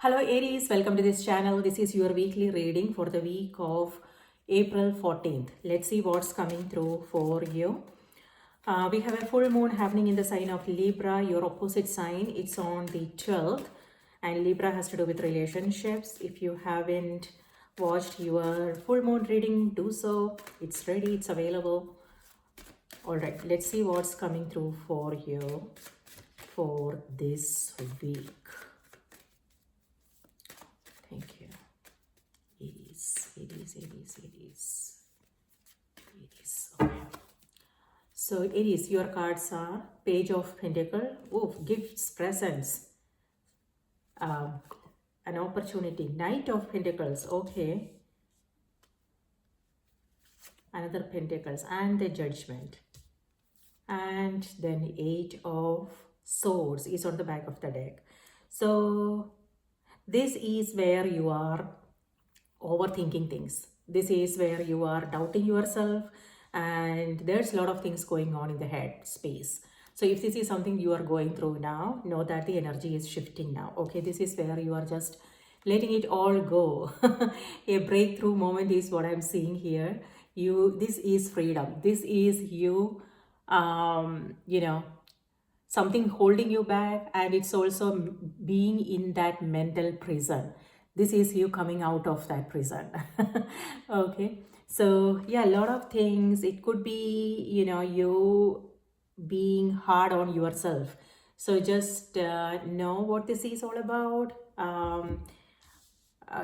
Hello Aries, welcome to this channel. This is your weekly reading for the week of April 14th. Let's see what's coming through for you. We have a full moon happening in the sign of Libra, your opposite sign. It's on the 12th, and Libra has to do with relationships. If you haven't watched your full moon reading, do so. It's ready, it's available. All right, let's see what's coming through for you for this week. Thank you. Aries. Okay. So Aries, your cards are Page of Pentacle. Oh, gifts, presents, um, an opportunity. Knight of Pentacles. Okay. Another Pentacles and the Judgment. And then Eight of Swords is on the back of the deck. So this is where you are overthinking things. This is where you are doubting yourself, and there's a lot of things going on in the head space. So if this is something you are going through now, know that the energy is shifting now. Okay, this is where you are just letting it all go. A breakthrough moment is what I'm seeing here. This is freedom. This is you, you know, something holding you back, and it's also being in that mental prison. This is you coming out of that prison. Okay, so yeah, a lot of things. It could be, you being hard on yourself. So just know what this is all about.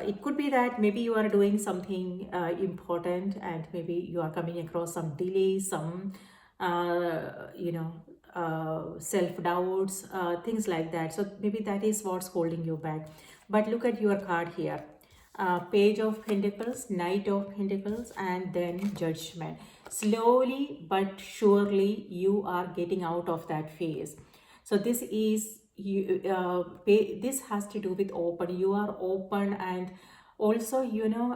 It could be that maybe you are doing something important, and maybe you are coming across some delays, some self-doubts, things like that. So maybe that is what's holding you back. But look at your card here. Page of Pentacles, Knight of Pentacles, and then Judgment. Slowly but surely you are getting out of that phase. So this is this has to do with open. You are open, and also,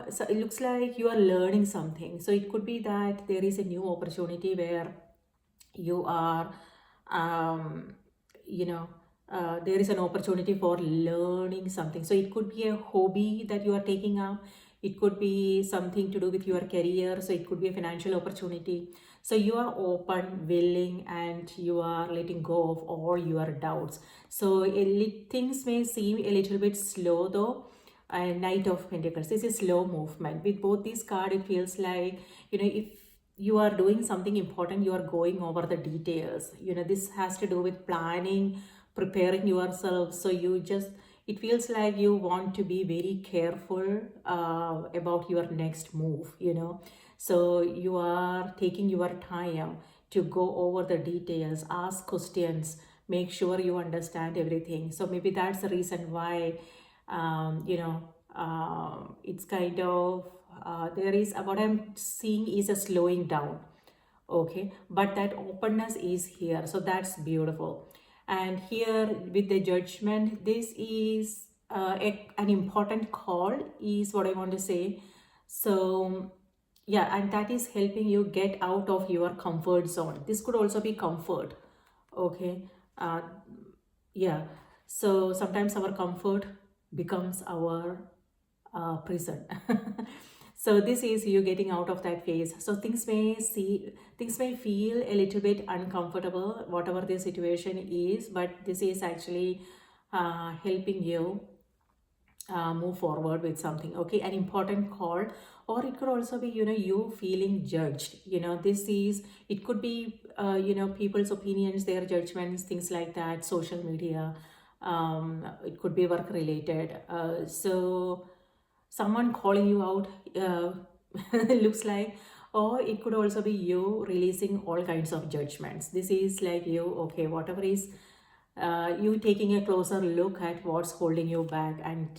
so it looks like you are learning something. So it could be that there is a new opportunity where you are there is an opportunity for learning something. So it could be a hobby that you are taking up. It could be something to do with your career. So it could be a financial opportunity. So you are open, willing, and you are letting go of all your doubts. So things may seem a little bit slow though. Knight of Pentacles, this is slow movement. With both these cards, it feels like, if you are doing something important, you are going over the details. This has to do with planning, preparing yourself. So it feels like you want to be very careful about your next move. So you are taking your time to go over the details, ask questions, make sure you understand everything. So maybe that's the reason why it's kind of there is what I'm seeing is a slowing down. Okay, but that openness is here, so that's beautiful. And here with the Judgment, this is an important call is what I want to say. So yeah, and that is helping you get out of your comfort zone. This could also be comfort. Okay, uh, yeah, so sometimes our comfort becomes our prison. So this is you getting out of that phase. So things may feel a little bit uncomfortable, whatever the situation is, but this is actually helping you move forward with something. Okay, an important call. Or it could also be, you feeling judged. It could be people's opinions, their judgments, things like that, social media. It could be work related. So someone calling you out, looks like. Or it could also be you releasing all kinds of judgments. This is like you, okay, whatever is you taking a closer look at what's holding you back. And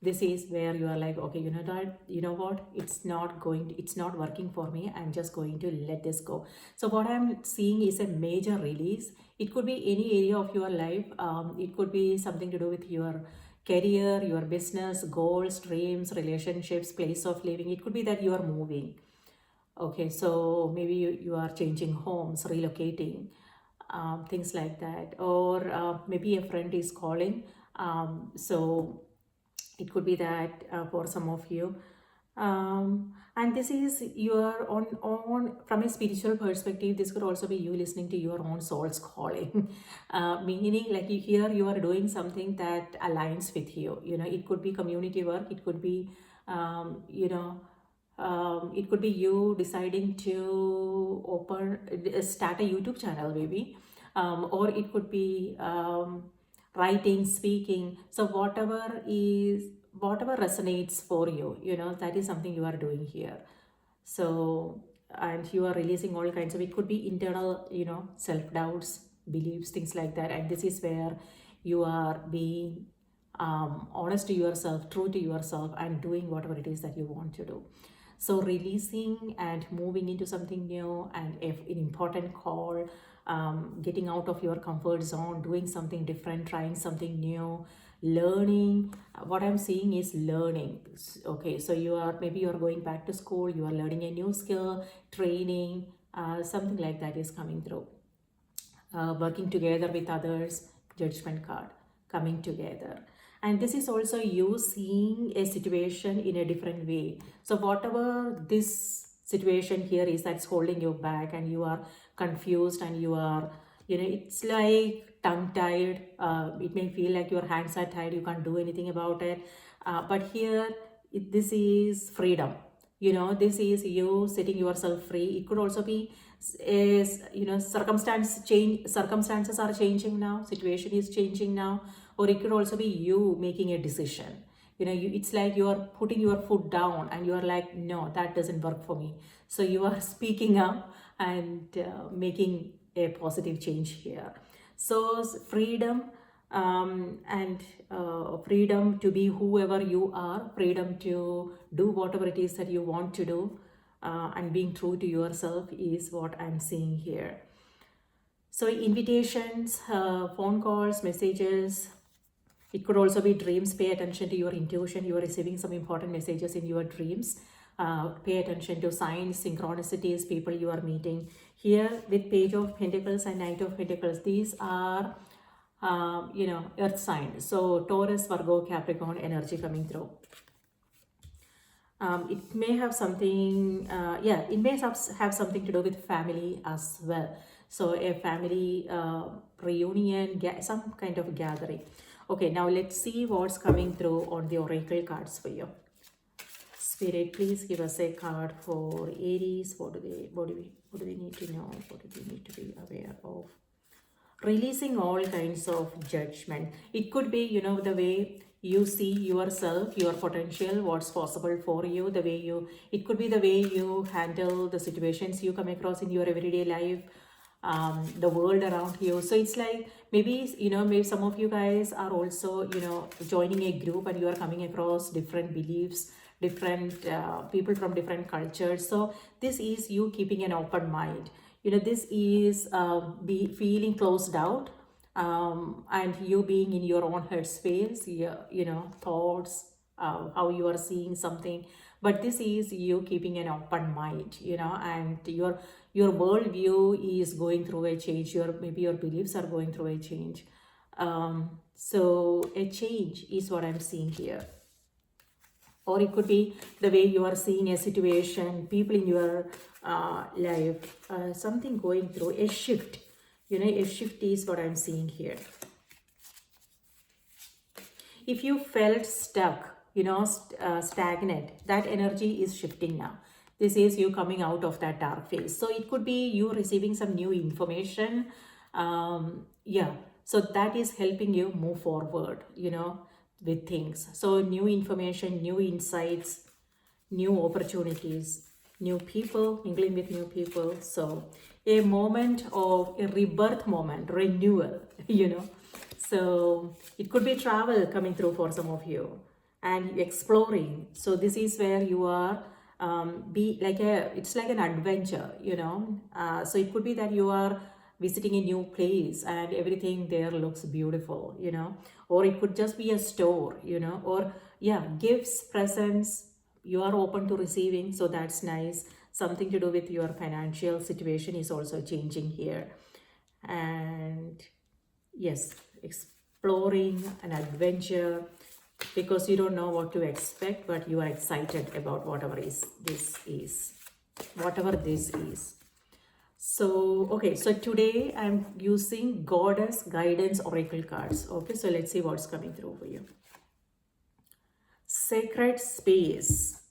this is where you are like, okay, what, it's not working for me. I'm just going to let this go. So what I'm seeing is a major release. It could be any area of your life. It could be something to do with your career, your business, goals, dreams, relationships, place of living. It could be that you are moving. Okay, so maybe you are changing homes, relocating, things like that. Or maybe a friend is calling. So It could be that for some of you. And this is your on from a spiritual perspective, this could also be you listening to your own soul's calling. Meaning, like, you are doing something that aligns with you. It could be community work, it could be it could be you deciding to start a YouTube channel, maybe, or it could be writing, speaking. So whatever resonates for you, that is something you are doing here. So, and you are releasing all kinds of, it could be internal, self doubts, beliefs, things like that. And this is where you are being honest to yourself, true to yourself, and doing whatever it is that you want to do. So releasing and moving into something new, and if an important call, getting out of your comfort zone, doing something different, trying something new, learning. What I'm seeing is learning. Okay, so maybe you're going back to school, you are learning a new skill, training, something like that is coming through. Working together with others, judgment card, coming together. And this is also you seeing a situation in a different way. So whatever this situation here is that's holding you back, and you are confused, and you are, it's like tongue tied. It may feel like your hands are tied, you can't do anything about it. But here, this is freedom. This is you setting yourself free. It could also be is, circumstances are changing now, situation is changing now, or it could also be you making a decision. It's like you are putting your foot down, and you are like, no, that doesn't work for me. So you are speaking up and making a positive change here. So freedom, and freedom to be whoever you are, freedom to do whatever it is that you want to do, and being true to yourself is what I'm seeing here. So invitations, phone calls, messages. It could also be dreams. Pay attention to your intuition. You are receiving some important messages in your dreams. Pay attention to signs, synchronicities, people you are meeting. Here with Page of Pentacles and Knight of Pentacles, these are earth signs. So Taurus, Virgo, Capricorn energy coming through. It may have something, it may have something to do with family as well. So a family reunion, some kind of gathering. Okay, now let's see what's coming through on the oracle cards for you. Spirit, please give us a card for Aries. What do they need to know? What do they need to be aware of? Releasing all kinds of judgment. It could be, the way you see yourself, your potential, what's possible for you, it could be the way you handle the situations you come across in your everyday life, the world around you. So it's like, maybe some of you guys are also, joining a group, and you are coming across different beliefs, different people from different cultures. So this is you keeping an open mind. This is be feeling closed out, and you being in your own head space, thoughts, how you are seeing something. But this is you keeping an open mind, and your worldview is going through a change. Maybe your beliefs are going through a change. So a change is what I'm seeing here. Or it could be the way you are seeing a situation, people in your life, something going through a shift. A shift is what I'm seeing here. If you felt stuck, stagnant, that energy is shifting now. This is you coming out of that dark phase. So it could be you receiving some new information. So that is helping you move forward, with things. So new information, new insights, new opportunities, new people, mingling with new people. So a moment of a rebirth moment, renewal, So it could be travel coming through for some of you, and exploring. So this is where you are, it's like an adventure, So it could be that you are visiting a new place, and everything there looks beautiful, or it could just be a store, or gifts, presents, you are open to receiving. So that's nice. Something to do with your financial situation is also changing here. And yes, exploring an adventure, because you don't know what to expect, but you are excited about whatever this is. So, okay, so today I'm using Goddess Guidance Oracle cards. Okay, so let's see what's coming through for you. Sacred space.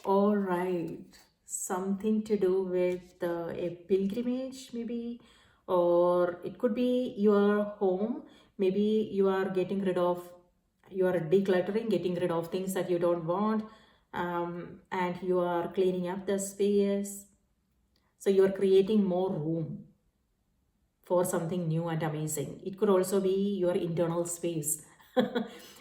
All right, something to do with a pilgrimage, maybe, or it could be your home. Maybe you are decluttering, getting rid of things that you don't want, and you are cleaning up the space. So you are creating more room for something new and amazing. It could also be your internal space.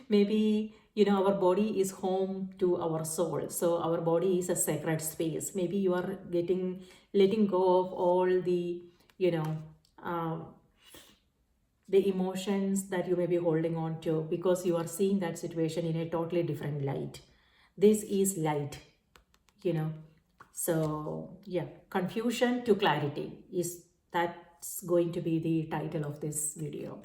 Maybe, our body is home to our soul. So our body is a sacred space. Maybe you are letting go of all you know, um, the emotions that you may be holding on to, because you are seeing that situation in a totally different light. This is light, you know. So yeah, confusion to clarity is that's going to be the title of this video.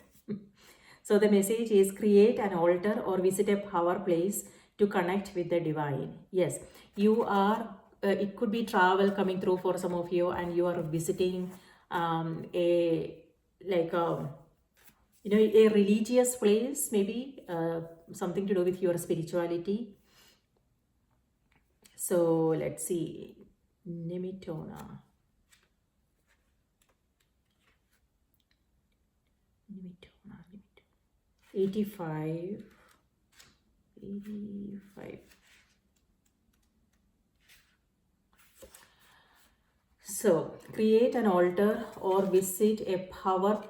So the message is create an altar or visit a power place to connect with the divine. Yes, you are, it could be travel coming through for some of you, and you are visiting a, like a, a religious place, maybe something to do with your spirituality. So let's see, Nimitona. 85. So create an altar or visit a power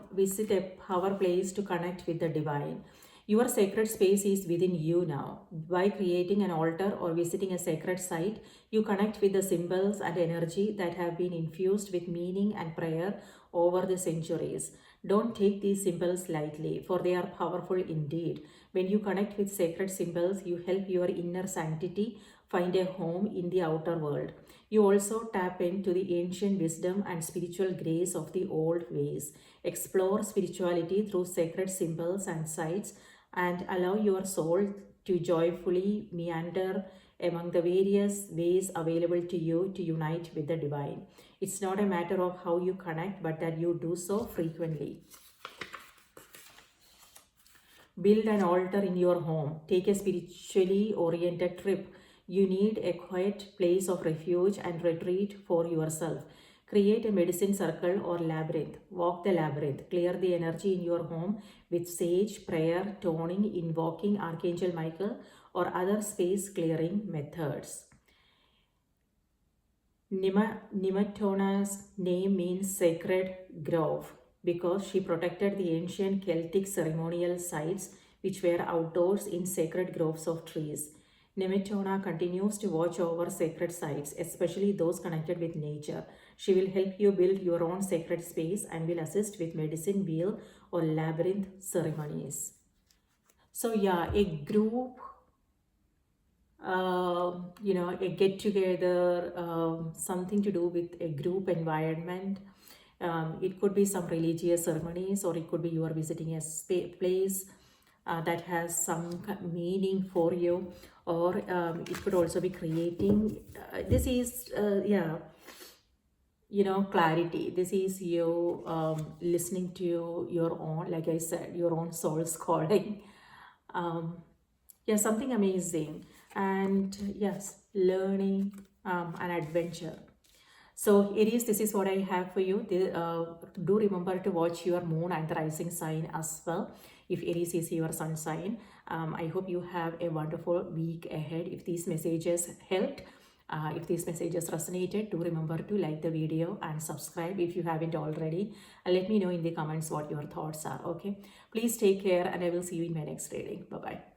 place to connect with the divine. Your sacred space is within you now. By creating an altar or visiting a sacred site, you connect with the symbols and energy that have been infused with meaning and prayer over the centuries. Don't take these symbols lightly, for they are powerful indeed. When you connect with sacred symbols, you help your inner sanctity find a home in the outer world. You also tap into the ancient wisdom and spiritual grace of the old ways. Explore spirituality through sacred symbols and sites, and allow your soul to joyfully meander among the various ways available to you to unite with the divine. It's not a matter of how you connect, but that you do so frequently. Build an altar in your home. Take a spiritually oriented trip. You need a quiet place of refuge and retreat for yourself. Create a medicine circle or labyrinth. Walk the labyrinth. Clear the energy in your home with sage, prayer, toning, invoking Archangel Michael, or other space clearing methods. Nimatona's name means sacred grove because she protected the ancient Celtic ceremonial sites which were outdoors in sacred groves of trees. Nimitona continues to watch over sacred sites, especially those connected with nature. She will help you build your own sacred space and will assist with medicine wheel or labyrinth ceremonies. So yeah, a group, a get together, something to do with a group environment. It could be some religious ceremonies, or it could be you are visiting a place that has some meaning for you, or it could also be creating. This is, clarity. This is you listening to your own, like I said, your own soul's calling. Yeah, something amazing. And yes, learning, and adventure. So Aries, this is what I have for you. Do remember to watch your moon and the rising sign as well, if Aries is your sun sign. I hope you have a wonderful week ahead. If these messages helped, if these messages resonated, do remember to like the video and subscribe if you haven't already. And let me know in the comments what your thoughts are, okay? Please take care, and I will see you in my next reading. Bye-bye.